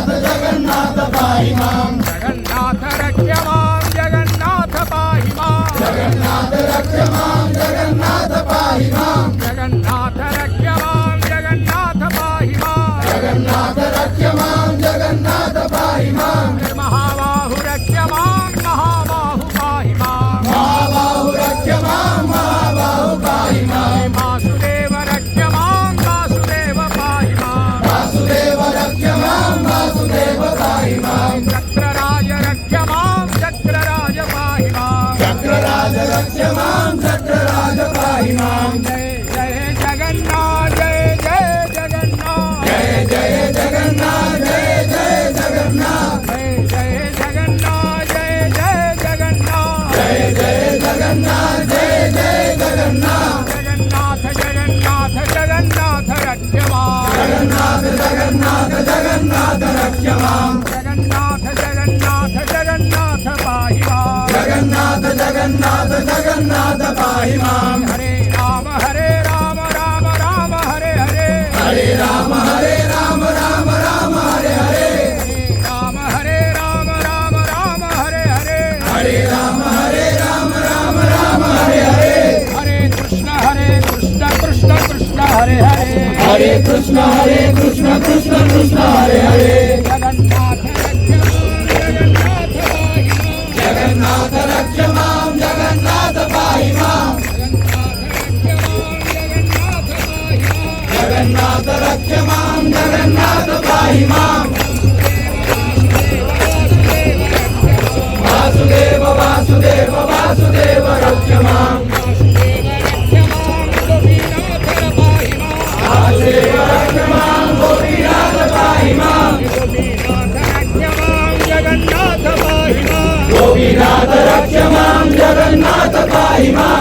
जगन्नाथ पाहि मां जगन्नाथ रक्ष मां जगन्नाथ पाहि मां जगन्नाथ रक्ष मां जगन्नाथ पाहि मां जगन्नाथ रक्ष मां जगन्नाथ पाहि मां जगन्नाथ रक्ष मां जगन्नाथ पाहि मां महाबाहु रक्ष मां महाबाहु पाहि मां महाबाहु रक्ष मां महाबाहु पाहि मां वासुदेव रक्ष मां वासुदेव पाहि मां वासुदेव रक्ष मां वासुदेव पाहि मां चक्रराज रक्ष मां चक्रराज पाहि मां चक्रराज रक्ष मां चक्रराज पाहि मां जय जय जगन्नाथ जय जय जगन्नाथ जय जय जगन्नाथ जय जय जगन्नाथ जय जय जगन्नाथ जय जय जगन्नाथ जय जय जगन्नाथ जय जय जगन्नाथ जगन्नाथ जगन्नाथ जगन्नाथ रक्ष मां जगन्नाथ जगन्नाथ जगन्नाथ रक्ष मां जगन्नाथ जगन्नाथ जगन्नाथ पाहि मां जगन्नाथ जगन्नाथ जगन्नाथ पाहि मां हरे राम राम राम हरे हरे हरे राम राम राम राम हरे हरे राम राम हरे हरे हरे राम राम राम हरे हरे हरे कृष्ण कृष्ण कृष्ण हरे हरे हरे कृष्ण कृष्ण कृष्ण हरे हरे जगन्नाथ रक्ष मां जगन्नाथ पाहि मां जगन्नाथ रक्ष मां जगन्नाथ पाहि मां वासुदेव वासुदेव वासुदेव रक्ष मां वासुदेव रक्ष मां गोपीनाथ पाहि मां जगन्नाथ पाहि मां गोपीनाथ रक्ष मां जगन्नाथ पाहि मां